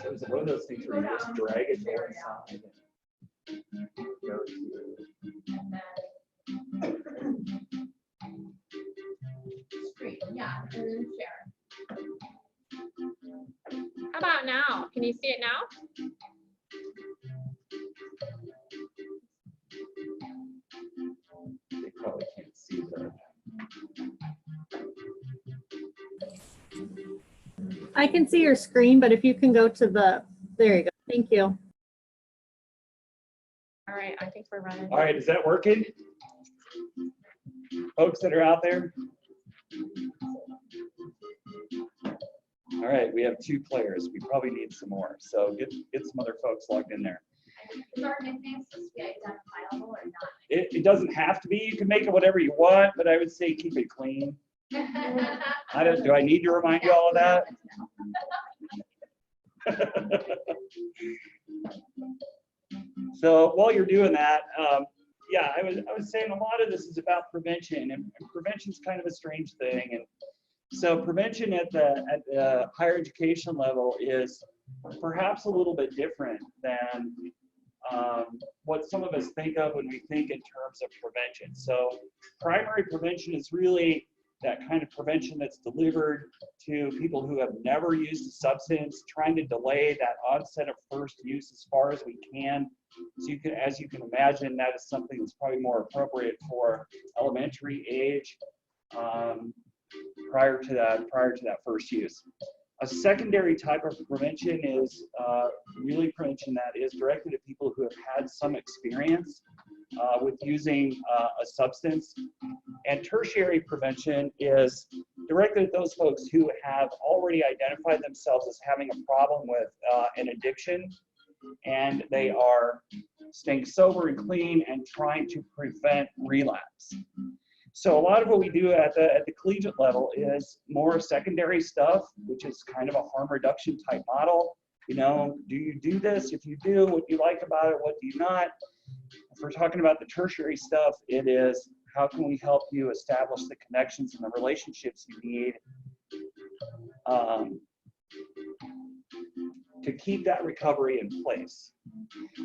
So is it one of those things where you just drag it to one side and go to screen? Yeah, and then share. How about now? Can you see it now? they probably can't see that. I can see your screen, but if you can go to the, there you go. Thank you. All right, I think we're running. All right, is that working? Folks that are out there? All right, we have 2 players. We probably need some more. So get some other folks logged in there. Is our nicknames supposed to be identifiable or not? It doesn't have to be. You can make it whatever you want, but I would say keep it clean. Do I need to remind you all of that? So while you're doing that, yeah, I was saying a lot of this is about prevention, and prevention is kind of a strange thing. And so prevention at the higher education level is perhaps a little bit different than what some of us think of when we think in terms of prevention. So primary prevention is really that kind of prevention that's delivered to people who have never used a substance, trying to delay that onset of first use as far as we can. So as you can imagine, that is something that's probably more appropriate for elementary age prior to that first use. A secondary type of prevention is really prevention that is directed at people who have had some experience with using a substance. And tertiary prevention is directed at those folks who have already identified themselves as having a problem with an addiction, and they are staying sober and clean and trying to prevent relapse. So a lot of what we do at the collegiate level is more secondary stuff, which is kind of a harm reduction type model. You know, do you do this? If you do, what do you like about it? What do you not? If we're talking about the tertiary stuff, it is how can we help you establish the connections and the relationships you need to keep that recovery in place.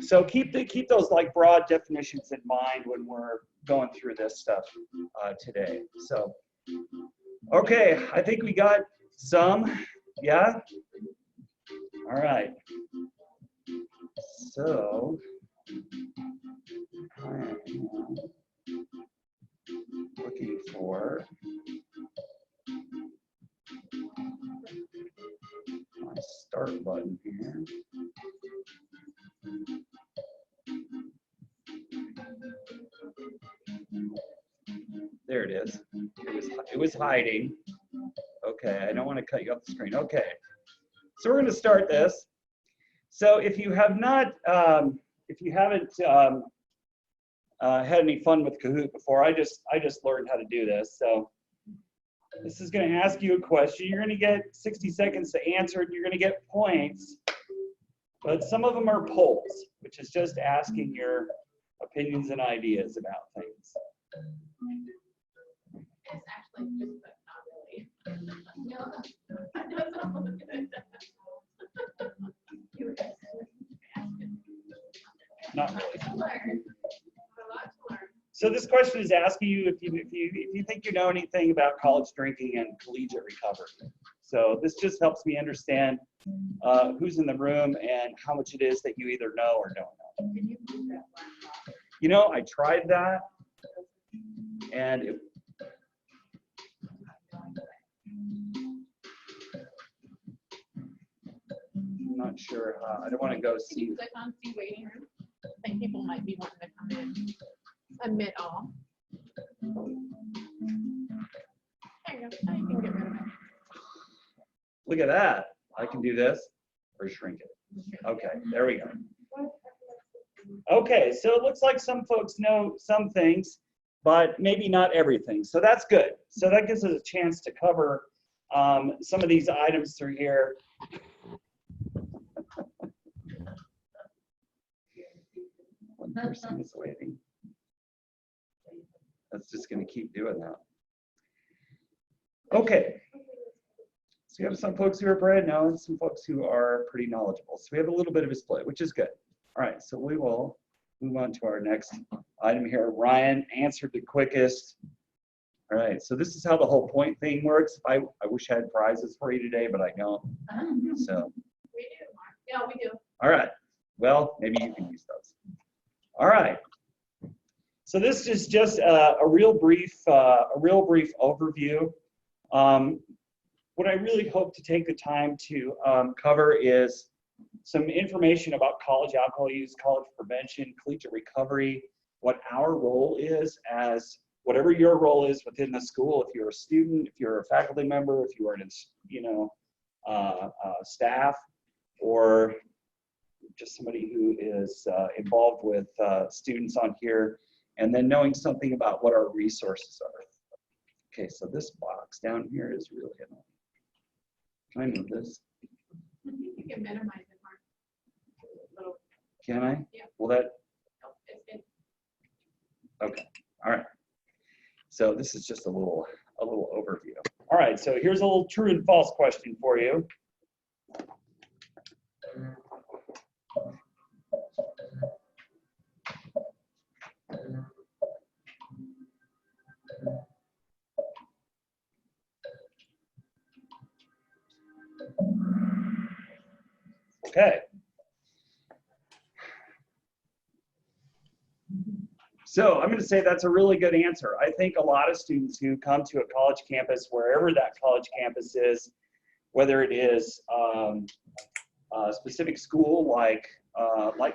So keep those like broad definitions in mind when we're going through this stuff today. So, okay, I think we got some, yeah? All right. So, I am looking for my start button here. There it is. It was hiding. Okay, I don't want to cut you off the screen. Okay, so we're going to start this. So if you have not, if you haven't had any fun with Kahoot before, I just learned how to do this. So this is going to ask you a question. You're going to get 60 seconds to answer it. You're going to get points, but some of them are polls, which is just asking your opinions and ideas about things. It's actually just, but not really. No, that's all good. Not really. To learn. A lot to learn. So this question is asking you if you think you know anything about college drinking and collegiate recovery. So this just helps me understand who's in the room and how much it is that you either know or don't know. Can you move that black box? You know, I tried that, and it, I'm not sure how. I don't want to go Can see. you click on see waiting room? I think people might be wanting to come in. Admit all. There you go. Now you can get rid of it. Look at that. I can do this or shrink it. Okay, there we go. Okay, so it looks like some folks know some things, but maybe not everything. So that's good. So that gives us a chance to cover some of these items through here. One person is waiting. That's just going to keep doing that. Okay. So you have some folks who are brand new and some folks who are pretty knowledgeable. So we have a little bit of a split, which is good. All right, so we will move on to our next item here. Ryan answered the quickest. All right, so this is how the whole point thing works. I wish I had prizes for you today, but I don't. So, We do, Mark. Yeah, we do. all right. Well, maybe you can use those. All right. So this is just a real brief overview. What I really hope to take the time to cover is some information about college alcohol use, college prevention, collegiate recovery, what our role is as whatever your role is within the school. If you're a student, if you're a faculty member, if you are an, staff, or just somebody who is involved with students on here, and then knowing something about what our resources are. Okay, so this box down here is really annoying. Can I move this? You can minimize it, Mark. Little- Can I? Yeah. Will that? oh, it's good. Okay. All right. So this is just a little overview. All right. So here's a little true and false question for you. Okay. So I'm going to say that's a really good answer. I think a lot of students who come to a college campus, wherever that college campus is, whether it is a specific school like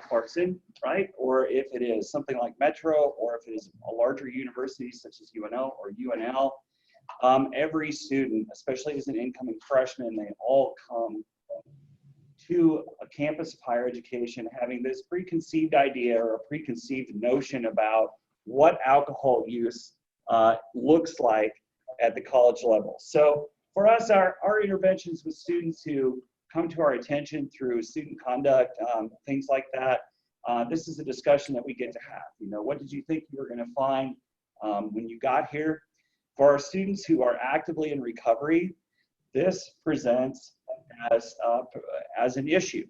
Clarkson, right? Or if it is something like Metro, or if it is a larger university such as UNO or UNL, every student, especially as an incoming freshman, they all come to a campus of higher education having this preconceived idea or a preconceived notion about what alcohol use looks like at the college level. So for us, our interventions with students who come to our attention through student conduct, things like that, this is a discussion that we get to have. You know, what did you think you were going to find when you got here? For our students who are actively in recovery, this presents as an issue.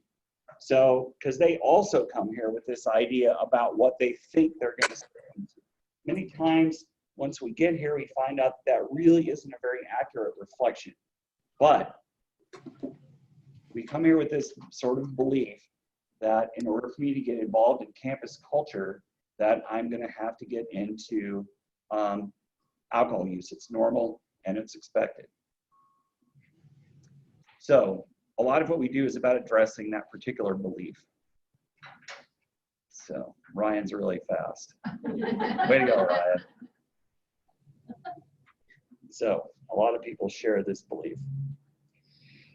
So, because they also come here with this idea about what they think they're going to say. Many times, once we get here, we find out that really isn't a very accurate reflection. But we come here with this sort of belief that in order for me to get involved in campus culture, that I'm going to have to get into alcohol use. It's normal and it's expected. So a lot of what we do is about addressing that particular belief. So Ryan's really fast. Way to go, Ryan. So a lot of people share this belief.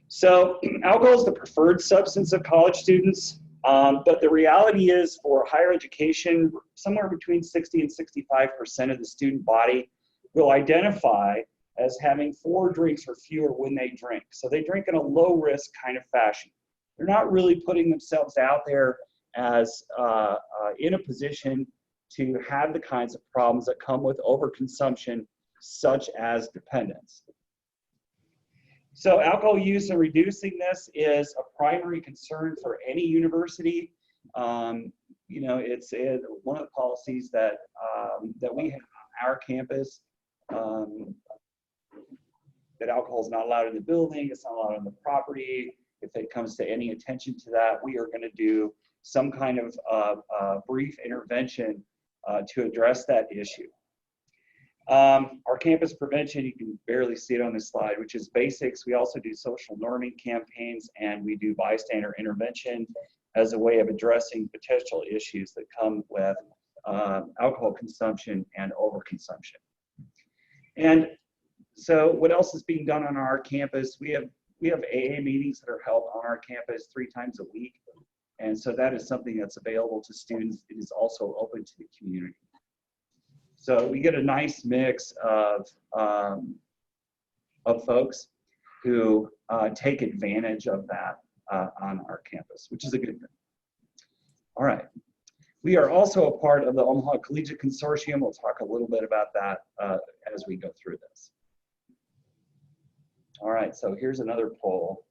So alcohol is the preferred substance of college students, but the reality is for higher education, somewhere between 60 and 65% of the student body will identify as having 4 drinks or fewer when they drink. So they drink in a low risk kind of fashion. They're not really putting themselves out there as in a position to have the kinds of problems that come with overconsumption, such as dependence. So alcohol use and reducing this is a primary concern for any university. You know, it's one of the policies that we have on our campus. That alcohol is not allowed in the building, it's not allowed on the property. If it comes to any attention to that, we are going to do some kind of brief intervention to address that issue. Our campus prevention, you can barely see it on this slide, which is basics. We also do social norming campaigns, and we do bystander intervention as a way of addressing potential issues that come with alcohol consumption and overconsumption. And so what else is being done on our campus? We have AA meetings that are held on our campus 3 times a week. And so that is something that's available to students. It is also open to the community. So we get a nice mix of folks who take advantage of that on our campus, which is a good thing. All right. We are also a part of the Omaha Collegiate Consortium. We'll talk a little bit about that as we go through this. All right, so here's another poll.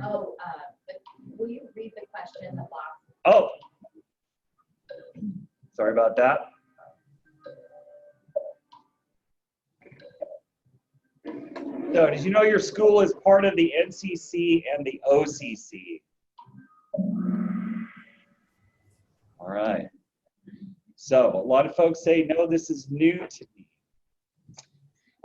Oh, will you read the question in the box? Oh, sorry about that. So did you know your school is part of the NCC and the OCC? All right. So a lot of folks say, no, this is new to me.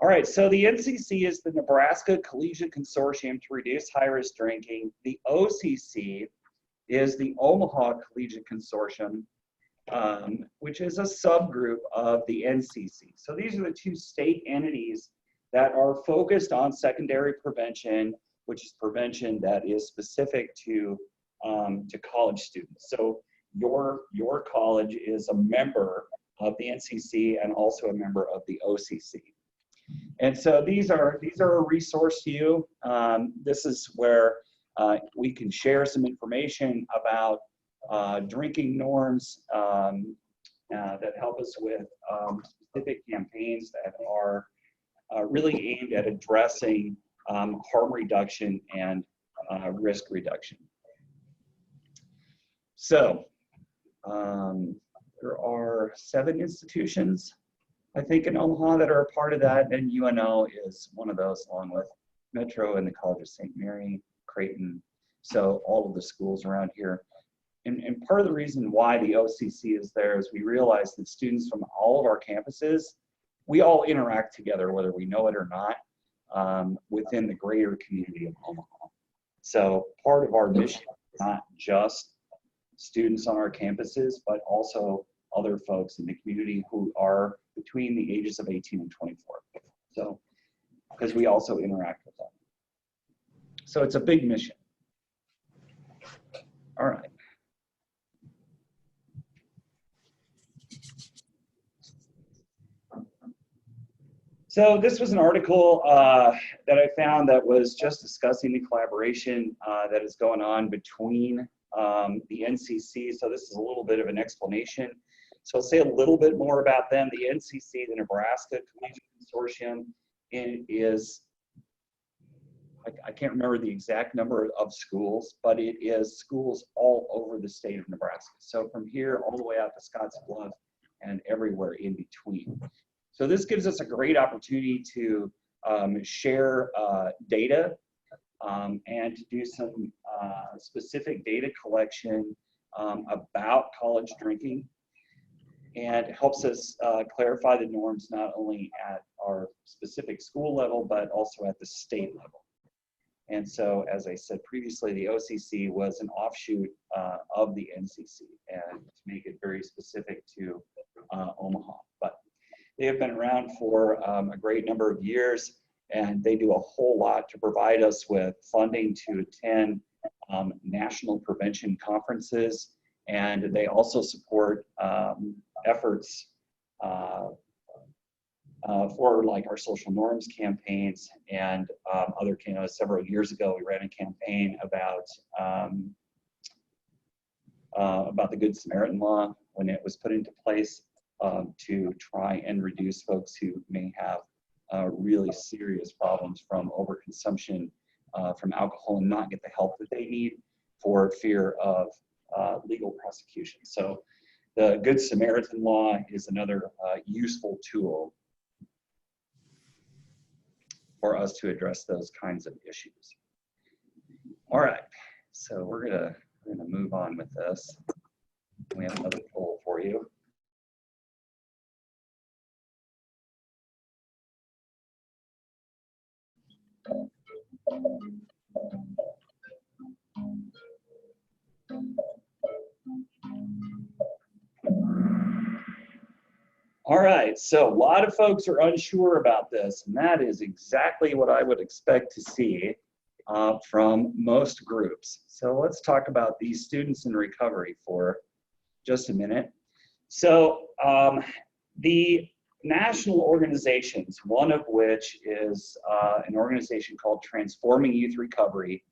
All right, so the NCC is the Nebraska Collegiate Consortium to Reduce High-Risk Drinking. The OCC is the Omaha Collegiate Consortium, which is a subgroup of the NCC. So these are the two state entities that are focused on secondary prevention, which is prevention that is specific to college students. So your college is a member of the NCC and also a member of the OCC. And so these are a resource to you. This is where we can share some information about drinking norms that help us with specific campaigns that are really aimed at addressing harm reduction and risk reduction. So there are 7 institutions, I think, in Omaha that are a part of that, and UNO is one of those, along with Metro and the College of St. Mary, Creighton, so all of the schools around here. And part of the reason why the OCC is there is we realize that students from all of our campuses, we all interact together, whether we know it or not, within the greater community of Omaha. So part of our mission is not just students on our campuses, but also other folks in the community who are between the ages of 18 and 24. So, because we also interact with them. So it's a big mission. All right. So this was an article that I found that was just discussing the collaboration that is going on between the NCC. So this is a little bit of an explanation. So I'll say a little bit more about them. The NCC, the Nebraska Collegiate Consortium, is, I can't remember the exact number of schools, but it is schools all over the state of Nebraska. So from here all the way out to Scotts Bluff and everywhere in between. So this gives us a great opportunity to share data and to do some specific data collection about college drinking, and helps us clarify the norms not only at our specific school level, but also at the state level. And so, as I said previously, the OCC was an offshoot of the NCC, and to make it very specific to Omaha. But they have been around for a great number of years, and they do a whole lot to provide us with funding to attend national prevention conferences, and they also support efforts for like our social norms campaigns and other campaigns. Several years ago, we ran a campaign about the Good Samaritan Law when it was put into place to try and reduce folks who may have really serious problems from overconsumption from alcohol and not get the help that they need for fear of legal prosecution. So the Good Samaritan Law is another useful tool for us to address those kinds of issues. All right, so we're gonna move on with this. We have another poll for you. All right, so a lot of folks are unsure about this, and that is exactly what I would expect to see from most groups. So let's talk about these students in recovery for just a minute. So the national organizations, one of which is an organization called Transforming Youth Recovery,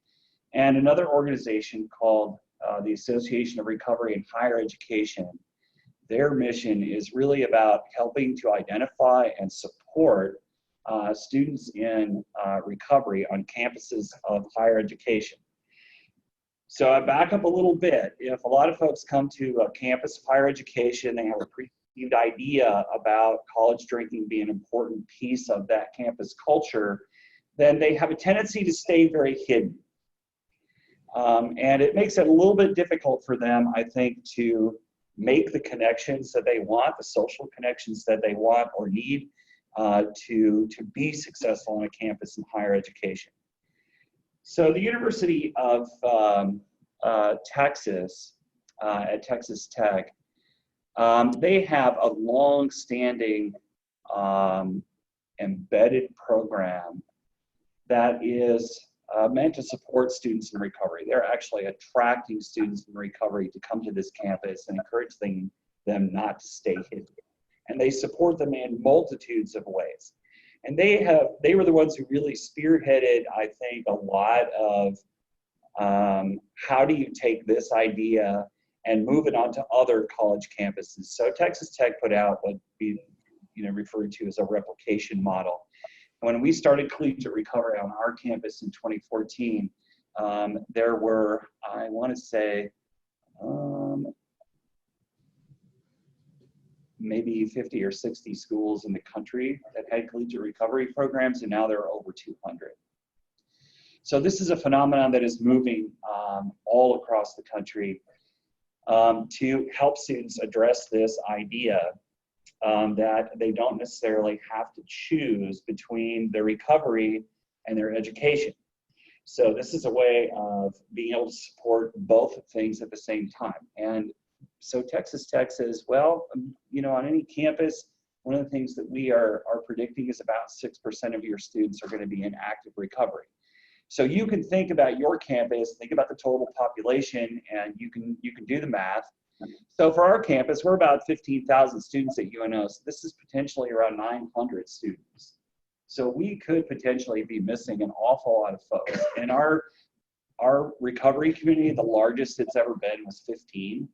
and another organization called the Association of Recovery in Higher Education, their mission is really about helping to identify and support students in recovery on campuses of higher education. So I back up a little bit. If a lot of folks come to a campus of higher education, they have a preconceived idea about college drinking being an important piece of that campus culture, then they have a tendency to stay very hidden. And it makes it a little bit difficult for them, I think, to make the connections that they want, the social connections that they want or need to be successful on a campus in higher education. So the University of Texas, at Texas Tech, they have a long-standing embedded program that is meant to support students in recovery. They're actually attracting students in recovery to come to this campus and encouraging them not to stay hidden. And they support them in multitudes of ways. And they were the ones who really spearheaded, I think, a lot of how do you take this idea and move it onto other college campuses. So Texas Tech put out what we referred to as a replication model. When we started collegiate recovery on our campus in 2014, there were, I want to say, maybe 50 or 60 schools in the country that had collegiate recovery programs, and now there are over 200. So this is a phenomenon that is moving all across the country to help students address this idea that they don't necessarily have to choose between their recovery and their education. So this is a way of being able to support both things at the same time. And so Texas Tech says, well, on any campus, one of the things that we are predicting is about 6% of your students are going to be in active recovery. So you can think about your campus, think about the total population, and you can do the math. So for our campus, we're about 15,000 students at UNO, so this is potentially around 900 students. So we could potentially be missing an awful lot of folks. And our recovery community, the largest it's ever been, was 15,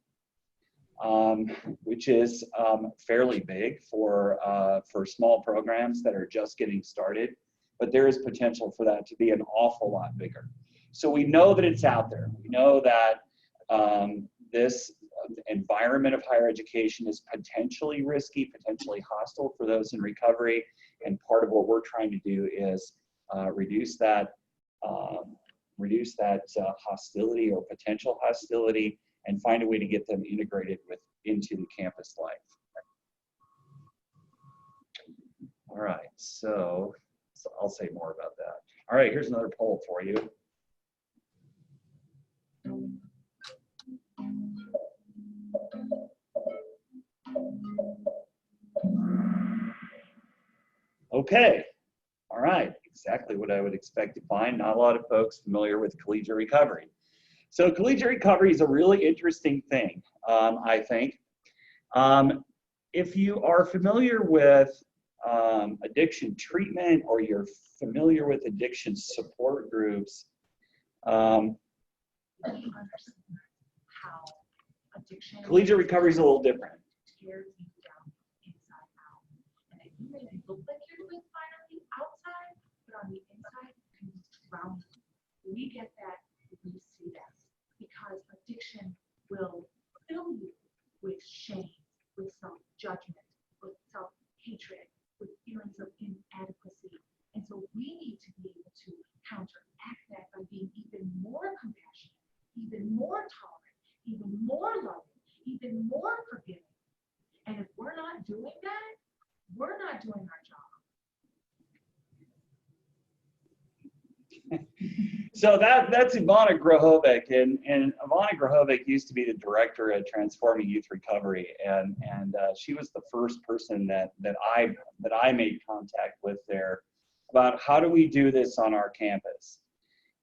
which is fairly big for small programs that are just getting started. But there is potential for that to be an awful lot bigger. So we know that it's out there. We know that this environment of higher education is potentially risky, potentially hostile for those in recovery. And part of what we're trying to do is reduce that hostility or potential hostility and find a way to get them integrated into the campus life. All right, so I'll say more about that. All right, here's another poll for you. Okay, all right, exactly what I would expect to find. Not a lot of folks familiar with collegiate recovery. So collegiate recovery is a really interesting thing, I think. If you are familiar with addiction treatment or you're familiar with addiction support groups, collegiate recovery is a little different. Tears you down inside out. And you may look like you're doing fine on the outside, but on the inside, you can drown you. We get that, we see that. Because addiction will fill you with shame, with self-judgment, with self-hatred, with feelings of inadequacy. And so we need to be able to counteract that by being even more compassionate, even more tolerant, even more loving, even more forgiving. And if we're not doing that, we're not doing our job. So that's Ivana Grahovic, and Ivana Grahovic used to be the director at Transforming Youth Recovery, and she was the first person that I made contact with there about how do we do this on our campus.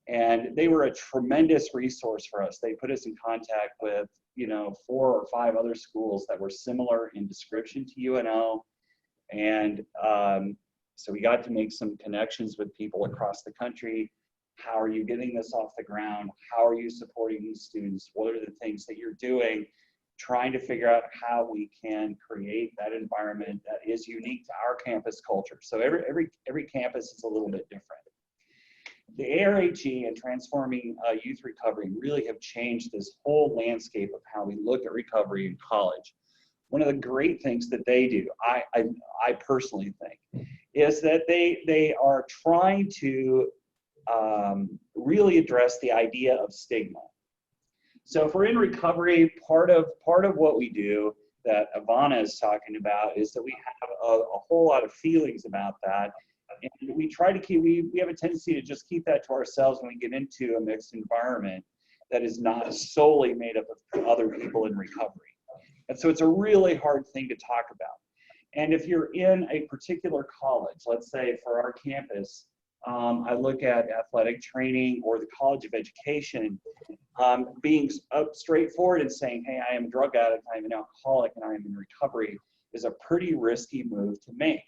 And they were a tremendous resource for us. They put us in contact with 4 or 5 other schools that were similar in description to UNO, and so we got to make some connections with people across the country. How are you getting this off the ground? How are you supporting these students? What are the things that you're doing trying to figure out how we can create that environment that is unique to our campus culture. So every campus is a little bit different. The ARHE and Transforming Youth Recovery really have changed this whole landscape of how we look at recovery in college. One of the great things that they do, I personally think, is that they are trying to really address the idea of stigma. So if we're in recovery, part of what we do that Ivana is talking about is that we have a whole lot of feelings about that. And we try to keep, we have a tendency to just keep that to ourselves when we get into a mixed environment that is not solely made up of other people in recovery. And so it's a really hard thing to talk about. And if you're in a particular college, let's say for our campus, I look at athletic training or the College of Education, being straightforward and saying, hey, I am a drug addict, I am an alcoholic, and I am in recovery is a pretty risky move to make.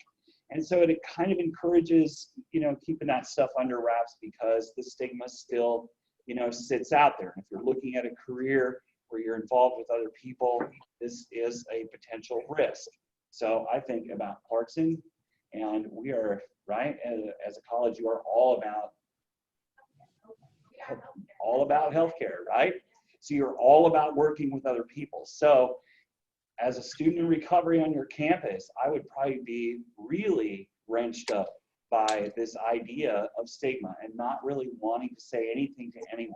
And so it kind of encourages, keeping that stuff under wraps because the stigma still, sits out there. And if you're looking at a career where you're involved with other people, this is a potential risk. So I think about Clarkson, and we are, right, as a college, you are all about healthcare, right? So you're all about working with other people. So as a student in recovery on your campus, I would probably be really wrenched up by this idea of stigma and not really wanting to say anything to anyone.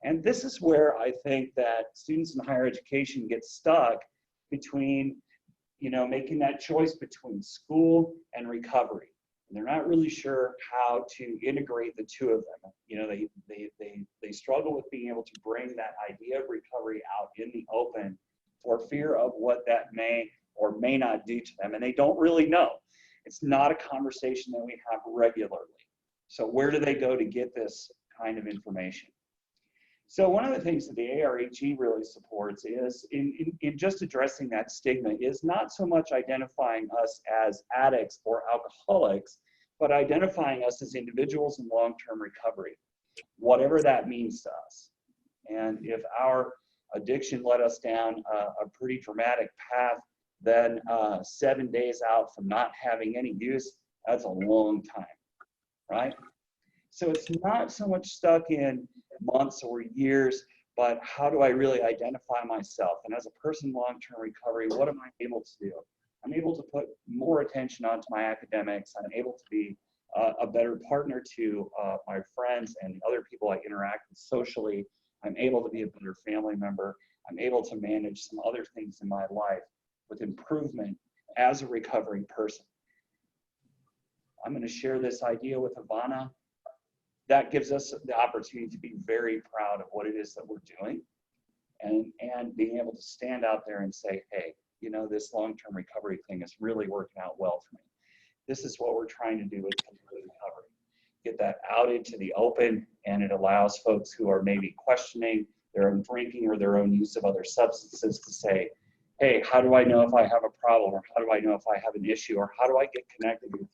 And this is where I think that students in higher education get stuck between, making that choice between school and recovery. And they're not really sure how to integrate the two of them. They struggle with being able to bring that idea of recovery out in the open for fear of what that may or may not do to them. And they don't really know. It's not a conversation that we have regularly. So where do they go to get this kind of information? So one of the things that the ARHE really supports is in just addressing that stigma is not so much identifying us as addicts or alcoholics, but identifying us as individuals in long-term recovery, whatever that means to us. And if our addiction led us down a pretty dramatic path, then 7 days out from not having any use, that's a long time, right? So it's not so much stuck in months or years, but how do I really identify myself? And as a person in long-term recovery, what am I able to do? I'm able to put more attention onto my academics. I'm able to be a better partner to my friends and other people I interact with socially. I'm able to be a better family member. I'm able to manage some other things in my life with improvement as a recovering person. I'm going to share this idea with Ivana. That gives us the opportunity to be very proud of what it is that we're doing and being able to stand out there and say, hey, this long-term recovery thing is really working out well for me. This is what we're trying to do with recovery. Get that out into the open, and it allows folks who are maybe questioning their own drinking or their own use of other substances to say, hey, how do I know if I have a problem, or how do I know if I have an issue, or how do I get connected with them?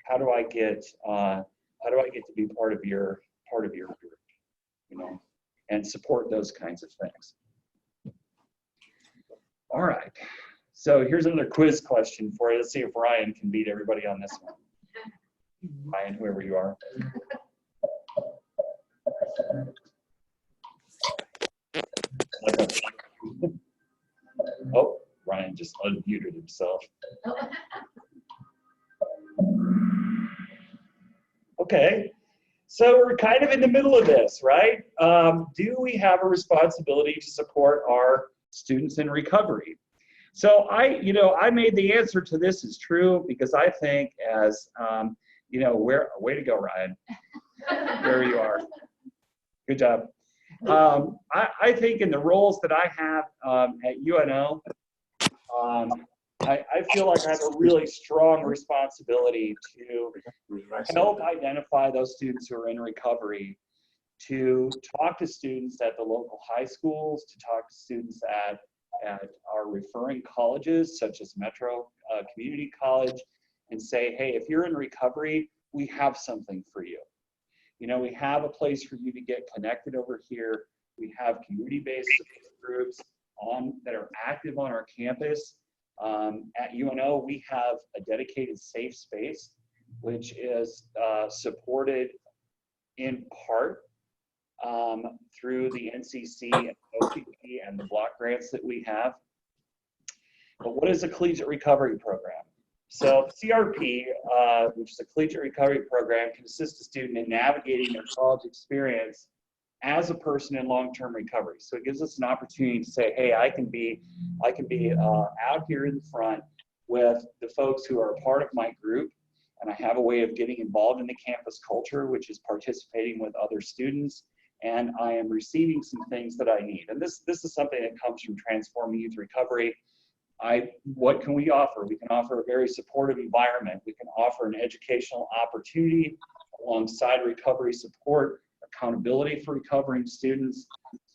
How do I get to be part of your group, and support those kinds of things. All right, so here's another quiz question for you. Let's see if Ryan can beat everybody on this one. Ryan, whoever you are. Oh, Ryan just unmuted himself. Okay, so we're kind of in the middle of this, right? Do we have a responsibility to support our students in recovery? So I made the answer to this is true because I think as, way to go, Ryan. There you are. Good job. I think in the roles that I have at UNO, I feel like I have a really strong responsibility to help identify those students who are in recovery, to talk to students at the local high schools, to talk to students at our referring colleges, such as Metro Community College, and say, hey, if you're in recovery, we have something for you. We have a place for you to get connected over here. We have community-based groups. that are active on our campus. At UNO, we have a dedicated safe space, which is supported in part through the NCC and OPP and the block grants that we have. But what is a collegiate recovery program? So CRP, which is a collegiate recovery program, can assist a student in navigating their college experience as a person in long-term recovery. So it gives us an opportunity to say, hey, I can be out here in front with the folks who are a part of my group, and I have a way of getting involved in the campus culture, which is participating with other students, and I am receiving some things that I need. And this is something that comes from Transforming Youth Recovery. What can we offer? We can offer a very supportive environment. We can offer an educational opportunity alongside recovery support, accountability for recovering students.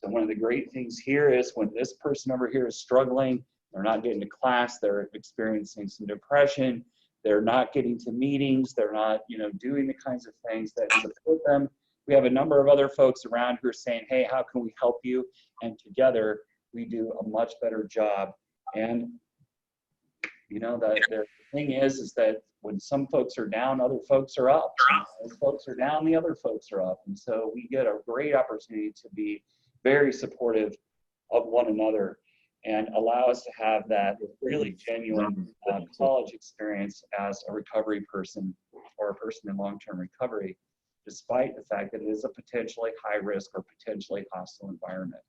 So one of the great things here is when this person over here is struggling, they're not getting to class, they're experiencing some depression, they're not getting to meetings, they're not, doing the kinds of things that support them. We have a number of other folks around who are saying, hey, how can we help you? And together we do a much better job. And the thing is that when some folks are down, other folks are up. When folks are down, the other folks are up. And so we get a great opportunity to be very supportive of one another and allow us to have that really genuine college experience as a recovery person or a person in long-term recovery, despite the fact that it is a potentially high risk or potentially hostile environment.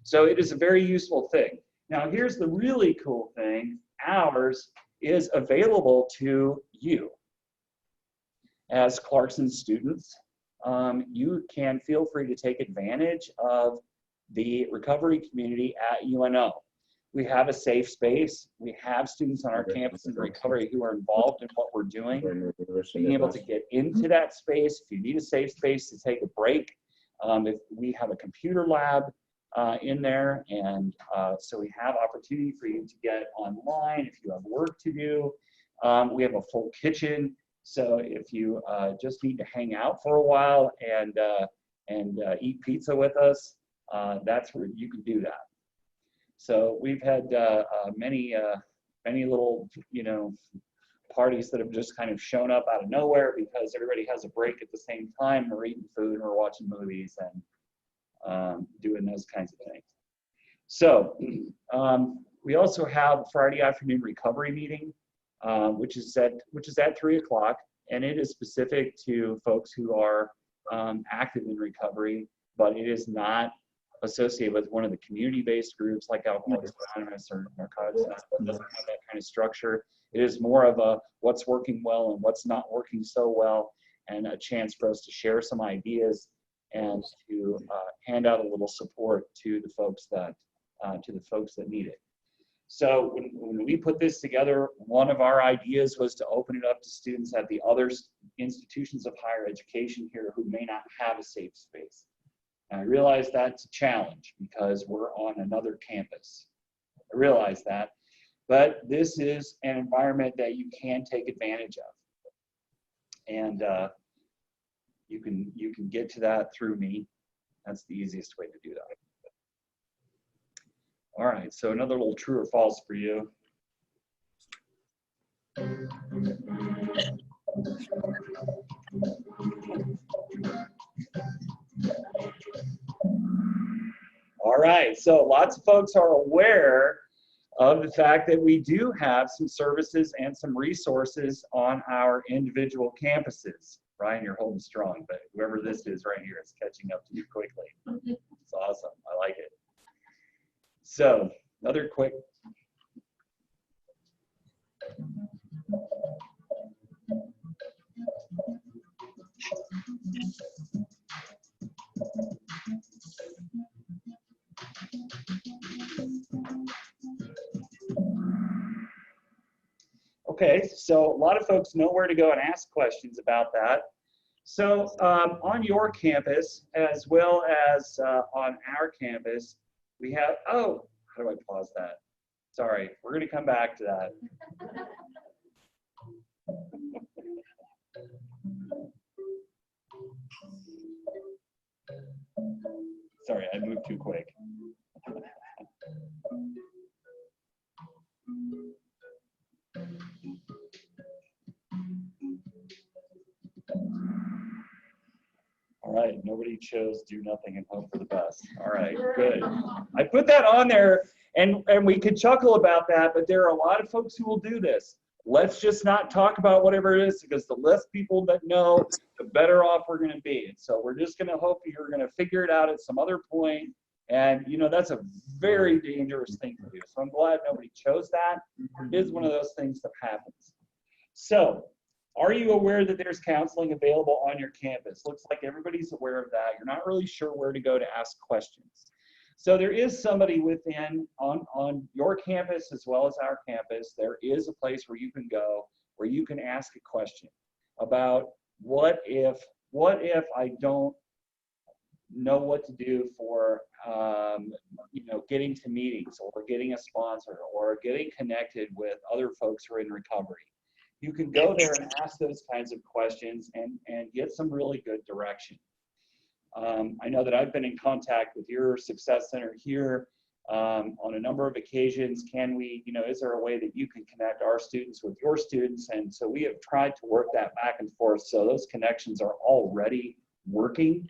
So it is a very useful thing. Now, here's the really cool thing. Ours is available to you. As Clarkson students, you can feel free to take advantage of the recovery community at UNO. We have a safe space. We have students on our campus in recovery who are involved in what we're doing. Being able to get into that space, if you need a safe space to take a break, if we have a computer lab in there, and so we have opportunity for you to get online if you have work to do. We have a full kitchen, so if you just need to hang out for a while and eat pizza with us, that's where you can do that. So we've had many little parties that have just kind of shown up out of nowhere because everybody has a break at the same time. We're eating food and we're watching movies and doing those kinds of things. So we also have Friday afternoon recovery meeting, which is at 3 o'clock, and it is specific to folks who are active in recovery, but it is not associated with one of the community-based groups like Alcoholics Anonymous or Narcotics Anonymous. It doesn't have that kind of structure. It is more of a what's working well and what's not working so well, and a chance for us to share some ideas and to hand out a little support to the folks that need it. So when we put this together, one of our ideas was to open it up to students at the other institutions of higher education here who may not have a safe space. And I realize that's a challenge because we're on another campus. I realize that, but this is an environment that you can take advantage of. And you can get to that through me. That's the easiest way to do that. All right, so another little true or false for you. All right, so lots of folks are aware of the fact that we do have some services and some resources on our individual campuses. Ryan, you're holding strong, but whoever this is right here is catching up to you quickly. It's awesome. I like it. So, another quick. Okay, so a lot of folks know where to go and ask questions about that. So on your campus, as well as on our campus, we have, oh, how do I pause that? Sorry, we're going to come back to that. Sorry, I moved too quick. nobody chose do nothing and hope for the best. All right, good. I put that on there, and we could chuckle about that, but there are a lot of folks who will do this. Let's just not talk about whatever it is, because the less people that know, the better off we're going to be. And so we're just going to hope you're going to figure it out at some other point. And, you know, that's a very dangerous thing to do. So I'm glad nobody chose that. It is one of those things that happens. So, are you aware that there's counseling available on your campus? Looks like everybody's aware of that. You're not really sure where to go to ask questions. So there is somebody within, on your campus as well as our campus, there is a place where you can go, where you can ask a question about what if I don't know what to do for, you know, getting to meetings or getting a sponsor or getting connected with other folks who are in recovery. You can go there and ask those kinds of questions and get some really good direction. I know that I've been in contact with your Success Center here on a number of occasions. Can we, you know, is there a way that you can connect our students with your students? And so we have tried to work that back and forth. So those connections are already working.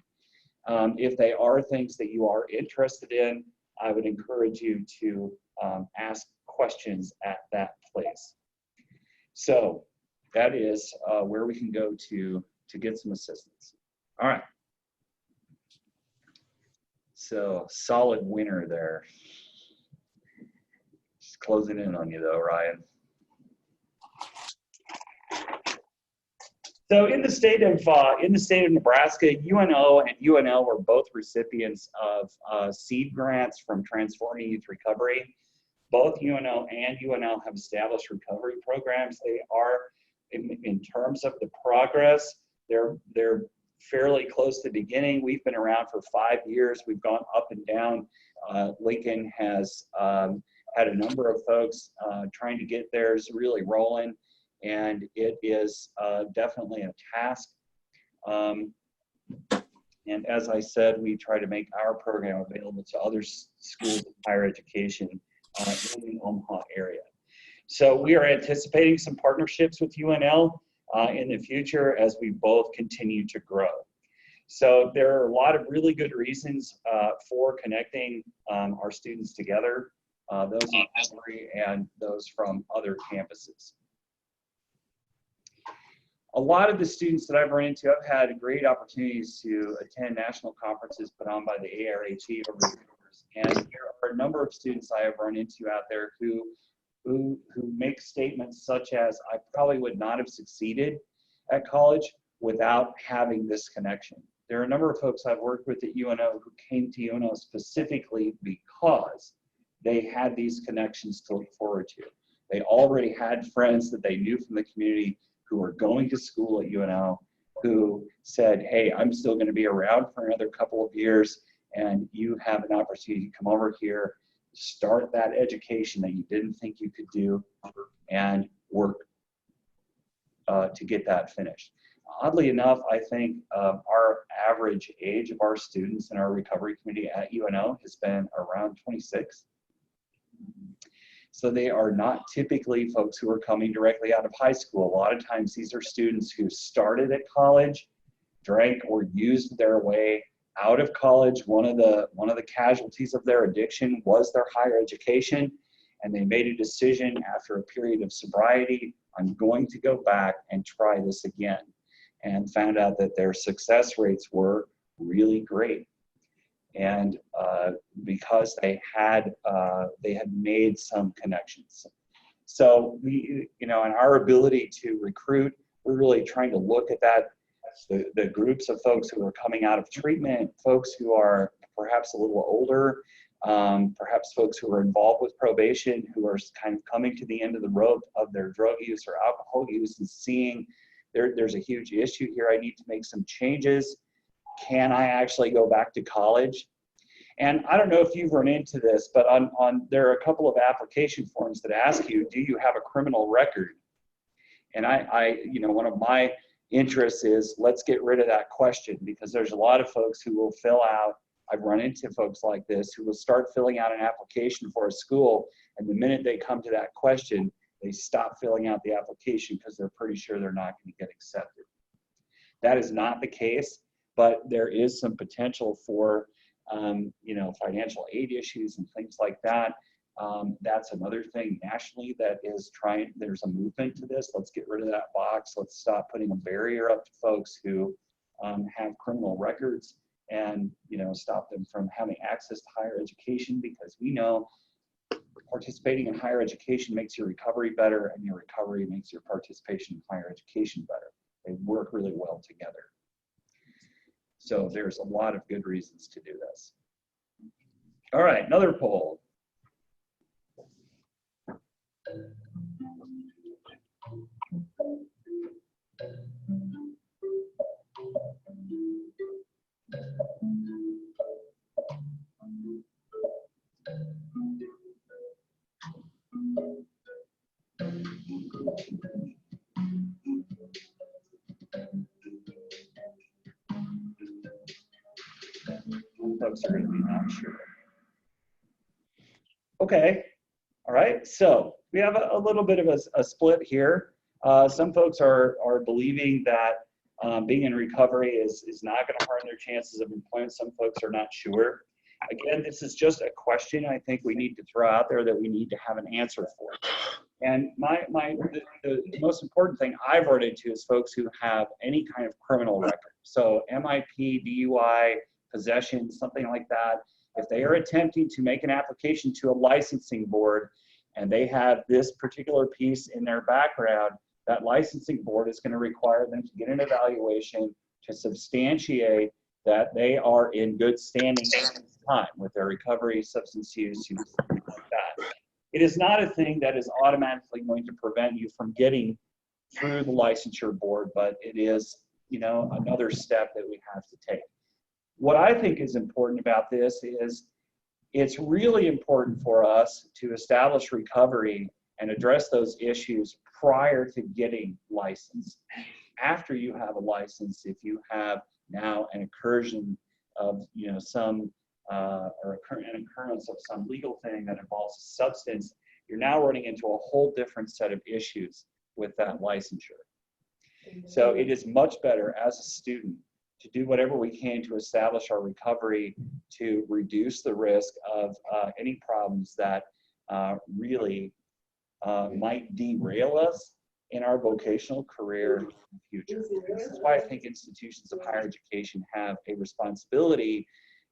If they are things that you are interested in, I would encourage you to ask questions at that place. So that is where we can go to get some assistance. All right. So solid winner there. Just closing in on you though, Ryan. So in the state of Nebraska, UNO and UNL were both recipients of seed grants from Transforming Youth Recovery. Both UNO and UNL have established recovery programs. They are, in terms of the progress, they're fairly close to the beginning. We've been around for 5 years. We've gone up and down. Lincoln has had a number of folks trying to get theirs really rolling, and it is definitely a task. And as I said, we try to make our program available to other schools of higher education in the Omaha area. So we are anticipating some partnerships with UNL in the future as we both continue to grow. So there are a lot of really good reasons for connecting our students together, those in Emory and those from other campuses. A lot of the students that I've run into, I've had great opportunities to attend national conferences put on by the ARHE over the years. And there are a number of students I have run into out there who make statements such as, I probably would not have succeeded at college without having this connection. There are a number of folks I've worked with at UNO who came to UNO specifically because they had these connections to look forward to. They already had friends that they knew from the community who were going to school at UNO who said, hey, I'm still going to be around for another couple of years, and you have an opportunity to come over here, start that education that you didn't think you could do, and work to get that finished. Oddly enough, I think our average age of our students in our recovery community at UNO has been around 26. So they are not typically folks who are coming directly out of high school. A lot of times these are students who started at college, drank or used their way out of college. One of the casualties of their addiction was their higher education, and they made a decision after a period of sobriety, I'm going to go back and try this again, and found out that their success rates were really great. And because they had made some connections. So we, you know, and our ability to recruit, we're really trying to look at that, the groups of folks who are coming out of treatment, folks who are perhaps a little older, perhaps folks who are involved with probation, who are kind of coming to the end of the road of their drug use or alcohol use and seeing there's a huge issue here. I need to make some changes. Can I actually go back to college? And I don't know if you've run into this, but there are a couple of application forms that ask you, do you have a criminal record? And you know, one of my interests is let's get rid of that question, because there's a lot of folks who will fill out, I've run into folks like this, who will start filling out an application for a school, and the minute they come to that question, they stop filling out the application because they're pretty sure they're not going to get accepted. That is not the case. but there is some potential for, you know, financial aid issues and things like that. That's another thing nationally that is trying, there's a movement to this. Let's get rid of that box. Let's stop putting a barrier up to folks who have criminal records, and, you know, stop them from having access to higher education, because we know participating in higher education makes your recovery better, and your recovery makes your participation in higher education better. They work really well together. So there's a lot of good reasons to do this. All right, another poll. Folks are going to be not sure. Okay, all right, so we have a little bit of a split here. Some folks are believing that being in recovery is not going to harm their chances of employment. Some folks are not sure. Again, this is just a question I think we need to throw out there that we need to have an answer for. And the most important thing I've run into is folks who have any kind of criminal record. So MIP, DUI, possession, something like that. If they are attempting to make an application to a licensing board and they have this particular piece in their background, that licensing board is going to require them to get an evaluation to substantiate that they are in good standing at this time with their recovery, substance use, things like that. It is not a thing that is automatically going to prevent you from getting through the licensure board, but it is, you know, another step that we have to take. What I think is important about this is it's really important for us to establish recovery and address those issues prior to getting licensed. After you have a license, if you have now an incursion of, you know, some or an occurrence of some legal thing that involves a substance, you're now running into a whole different set of issues with that licensure. So it is much better as a student to do whatever we can to establish our recovery, to reduce the risk of any problems that really might derail us in our vocational career in the future. This is why I think institutions of higher education have a responsibility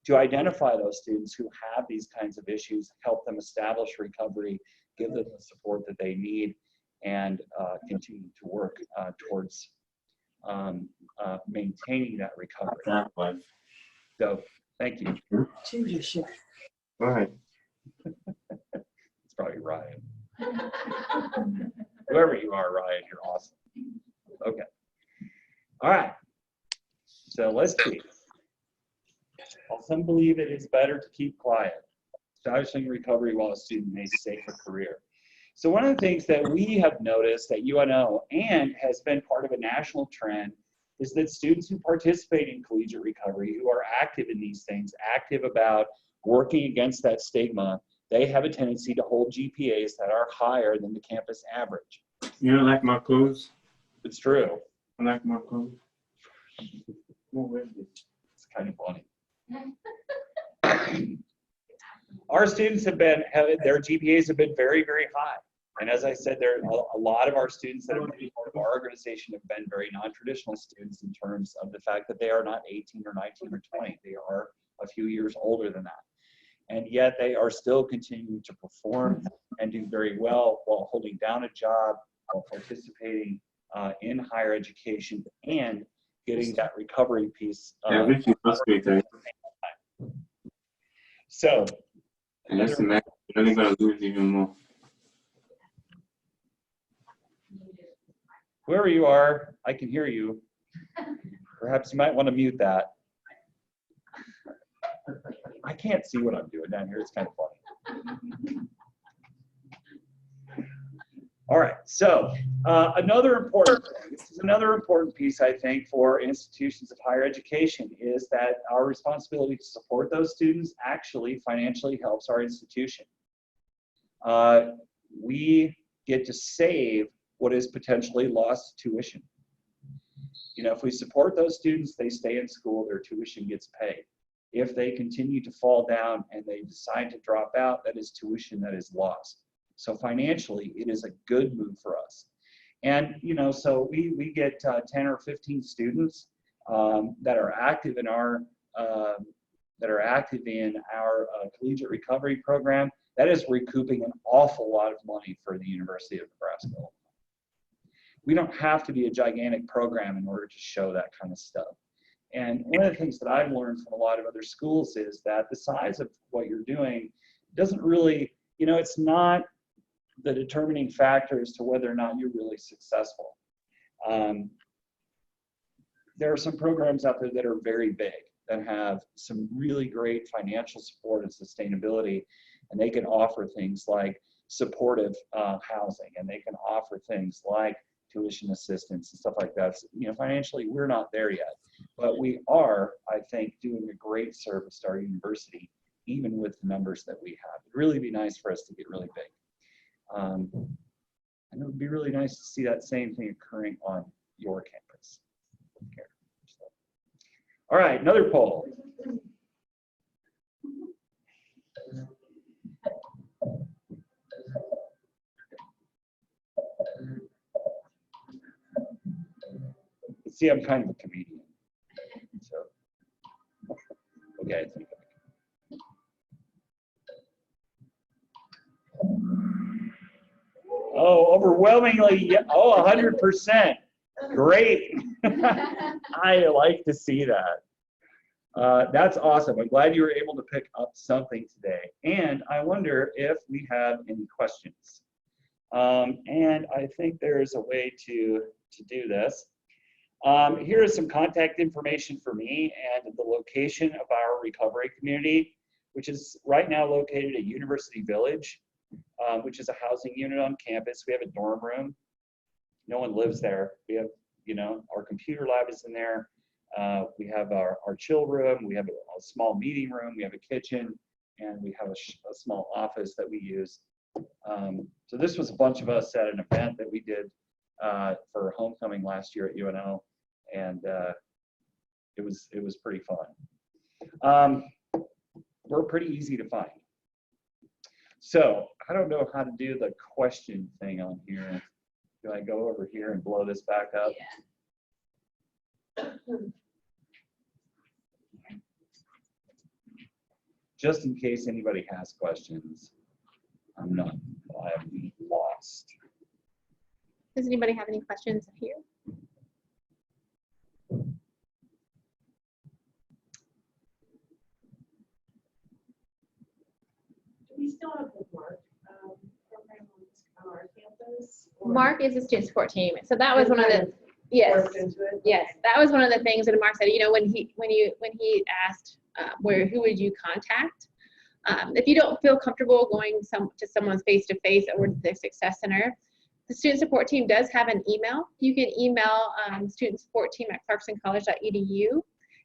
to identify those students who have these kinds of issues, help them establish recovery, give them the support that they need, and continue to work towards maintaining that recovery. So, thank you. Go ahead. It's probably Ryan. Whoever you are, Ryan, you're awesome. Okay. All right. So let's see. While some believe it is better to keep quiet, establishing recovery while a student may save a career. So one of the things that we have noticed at UNO and has been part of a national trend is that students who participate in collegiate recovery, who are active in these things, active about working against that stigma, they have a tendency to hold GPAs that are higher than the campus average. You don't like my clothes? It's true. I like my clothes. It's kind of funny. Our students have been, their GPAs have been very, very high. And as I said, there are a lot of our students that have been part of our organization have been very non-traditional students in terms of the fact that they are not 18 or 19 or 20. They are a few years older than that. And yet they are still continuing to perform and do very well while holding down a job, while participating in higher education and getting that recovery piece. So, and that's the matter. You're only going to lose even more. Whoever you are, I can hear you. Perhaps you might want to mute that. I can't see what I'm doing down here. It's kind of funny. All right, so another important thing, this is another important piece, I think, for institutions of higher education is that our responsibility to support those students actually financially helps our institution. We get to save what is potentially lost tuition. You know, if we support those students, they stay in school, their tuition gets paid. If they continue to fall down and they decide to drop out, that is tuition that is lost. So financially, it is a good move for us. And, you know, so we get 10 or 15 students that are active in our collegiate recovery program. That is recouping an awful lot of money for the University of Nebraska. We don't have to be a gigantic program in order to show that kind of stuff. And one of the things that I've learned from a lot of other schools is that the size of what you're doing doesn't really, you know, it's not the determining factor as to whether or not you're really successful. There are some programs out there that are very big, that have some really great financial support and sustainability, and they can offer things like supportive housing, and they can offer things like tuition assistance and stuff like that. So, you know, financially, we're not there yet, but we are, I think, doing a great service to our university, even with the numbers that we have. It'd really be nice for us to get really big. And it would be really nice to see that same thing occurring on your campus. All right, another poll. See, I'm kind of a comedian. So, okay. Oh, overwhelmingly, oh, 100%. Great. I like to see that. That's awesome. I'm glad you were able to pick up something today. And I wonder if we have any questions. And I think there's a way to do this. Here is some contact information for me and the location of our recovery community, which is right now located at University Village, which is a housing unit on campus. We have a dorm room. No one lives there. We have, you know, our computer lab is in there. We have our chill room. We have a small meeting room. We have a kitchen, and we have a small office that we use. So this was a bunch of us at an event that we did for homecoming last year at UNO, and it was pretty fun. We're pretty easy to find. So I don't know how to do the question thing on here. Do I go over here and blow this back up? Yeah. Just in case anybody has questions, I'm lost. Does anybody have any questions here? Do we still have the Mark program on our campus? or- Mark is a student support team, so that was one of the, yes, Worked into it? yes, that was one of the things that Mark said. You know, when he asked who would you contact, if you don't feel comfortable going to someone's face-to-face or the Success Center, the student support team does have an email. You can email student support team at clarksoncollege.edu,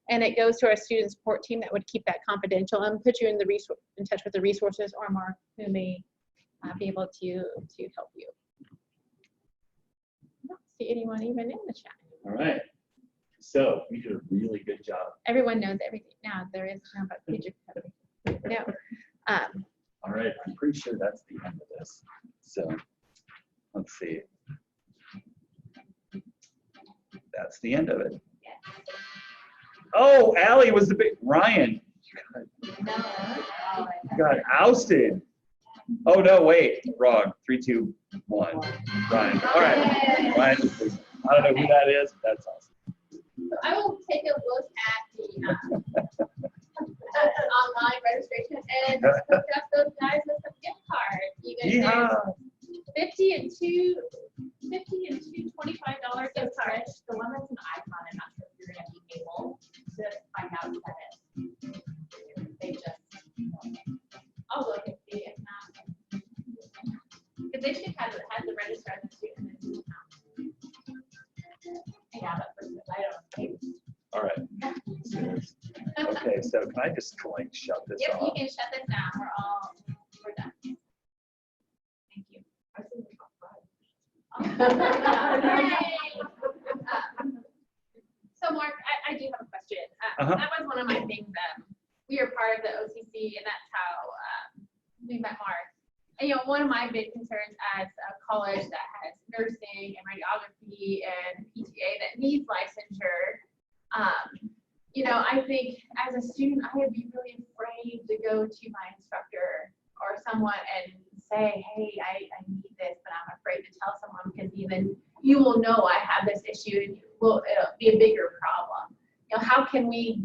and it goes to our student support team that would keep that confidential and put you in touch with the resources or Mark, who may be able to help you. I don't see anyone even in the chat. All right. So we did a really good job. Everyone knows everything now. There is no about future recovery. No. All right, I'm pretty sure that's the end of this. So let's see. That's the end of it. Oh, Allie was the big Ryan. You got ousted. Oh no, wait, wrong. 3, 2, 1. Ryan. All right. Ryan, I don't know who that is. But that's awesome. I will take a look at the online registration and hook up those guys with some gift cards. You guys Yeah. get 50 and two $25 gift cards. The one that's an icon, I'm not sure if you're gonna be able to find out what that is. They just. I'll look and see if not. Because they should have the registrar as a student. Yeah, but I don't. All right. Okay, so can I just like shut this Yep, you off? can shut this down. We're done. Thank you. I think we got five. Yay. So Mark, I do have a question. Uh-huh. That was one of my things. We are part of the OCC, and that's how we met Mark. And one of my big concerns as a college that has nursing and radiography and PTA that needs licensure, I think as a student, I would be really afraid to go to my instructor or someone and say, hey, I need this, but I'm afraid to tell someone because even you will know I have this issue and it'll be a bigger problem. How can we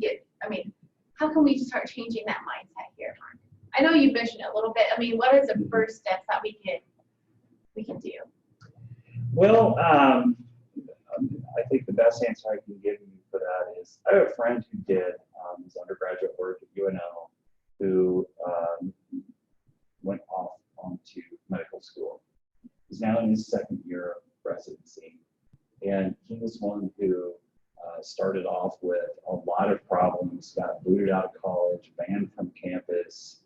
start changing that mindset here, Mark? I know you mentioned it a little bit. What is the first steps that we can do? Well, I think the best answer I can give you for that is I have a friend who did his undergraduate work at UNL who went off onto medical school. He's now in his second year of residency. And he was one who started off with a lot of problems, got booted out of college, banned from campus,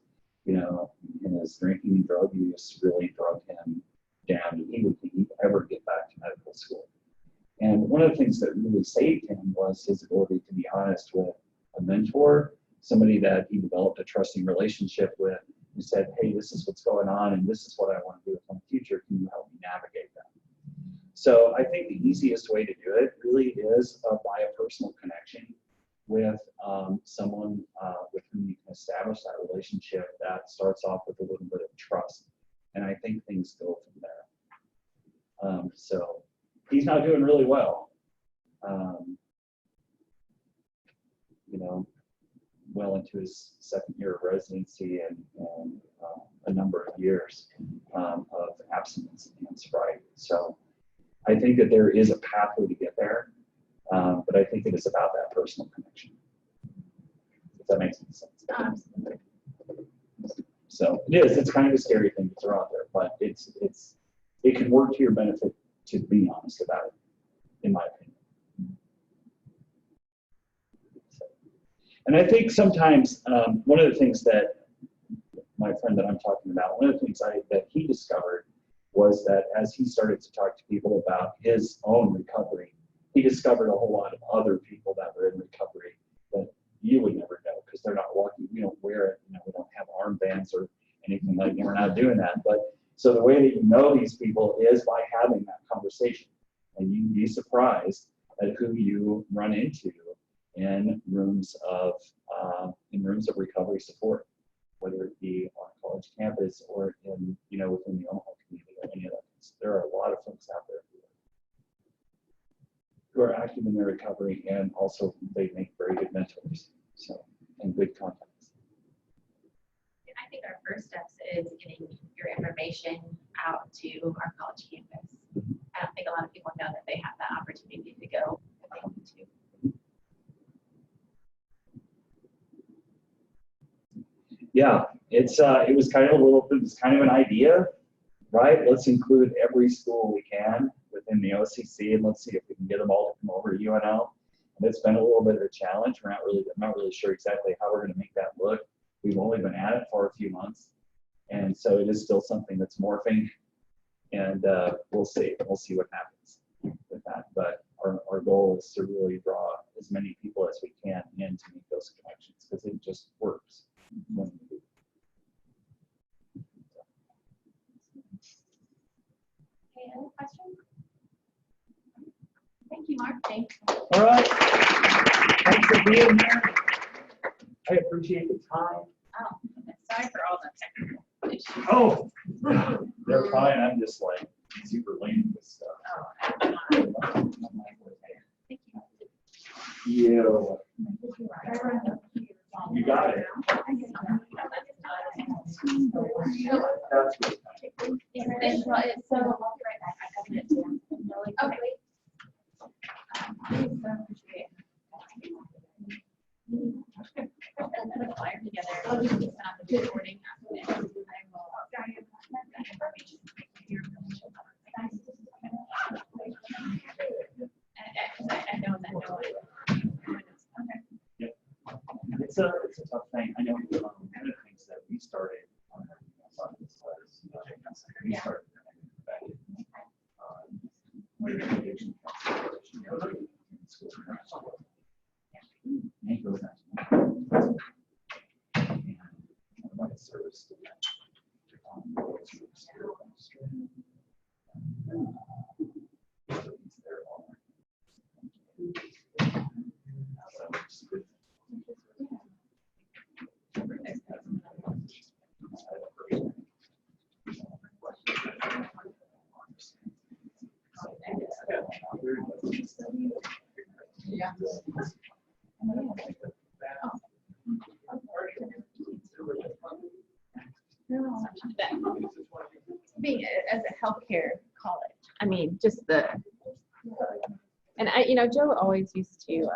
and his drinking and drug use really drug him down. He would ever get back to medical school. And one of the things that really saved him was his ability to be honest with a mentor, somebody that he developed a trusting relationship with, who said, hey, this is what's going on and this is what I want to do with my future. Can you help me navigate that? So I think the easiest way to do it really is by a personal connection with someone with whom you can establish that relationship that starts off with a little bit of trust. And I think things go from there. So he's not doing really well. Well into his second year of residency and a number of years of abstinence and sobriety. So I think that there is a pathway to get there, but I think it is about that personal connection. If that makes any sense. Absolutely. So it is. It's kind of a scary thing to throw out there, but it can work to your benefit to be honest about it, in my opinion. And I think sometimes one of the things that my friend that I'm talking about, one of the things that he discovered was that as he started to talk to people about his own recovery, he discovered a whole lot of other people that were in recovery that you would never know because they're not walking, we don't wear it, we don't have armbands or anything like that. We're not doing that. But so the way that you know these people is by having that conversation. And you'd be surprised at who you run into in rooms of recovery support, whether it be on a college campus or in within the Omaha community or any of that. There are a lot of folks out there who are active in their recovery, and also they make very good mentors, and good contacts. I think our first steps is getting your information out to our college campus. I don't think a lot of people know that they have that opportunity to go if they need to. Yeah, it was kind of an idea, right? Let's include every school we can within the OCC, and let's see if we can get them all to come over to UNL. And it's been a little bit of a challenge. I'm not really sure exactly how we're going to make that look. We've only been at it for a few months, and so it is still something that's morphing. And we'll see what happens with that. But our goal is to really draw as many people as we can in to make those connections because it just works. When we do. Okay, any questions? Thank you, Mark. Thanks. All right. Thanks for being here. I appreciate the time. Oh, sorry for all the technical issues. Oh, they're fine. I'm just like super lame with stuff. Oh, thank you. You got it. That's good. It's so, I'll be right back. I got it down really quickly. I'll put a flyer together. I'll just send out the recording after this. I will that information. I know that no one. It's a tough thing. I know one of the things that we started on this was we started back in addiction counseling in school. service. Yeah. Being as a healthcare college, I mean, just the, and I, you know, Joe always used to,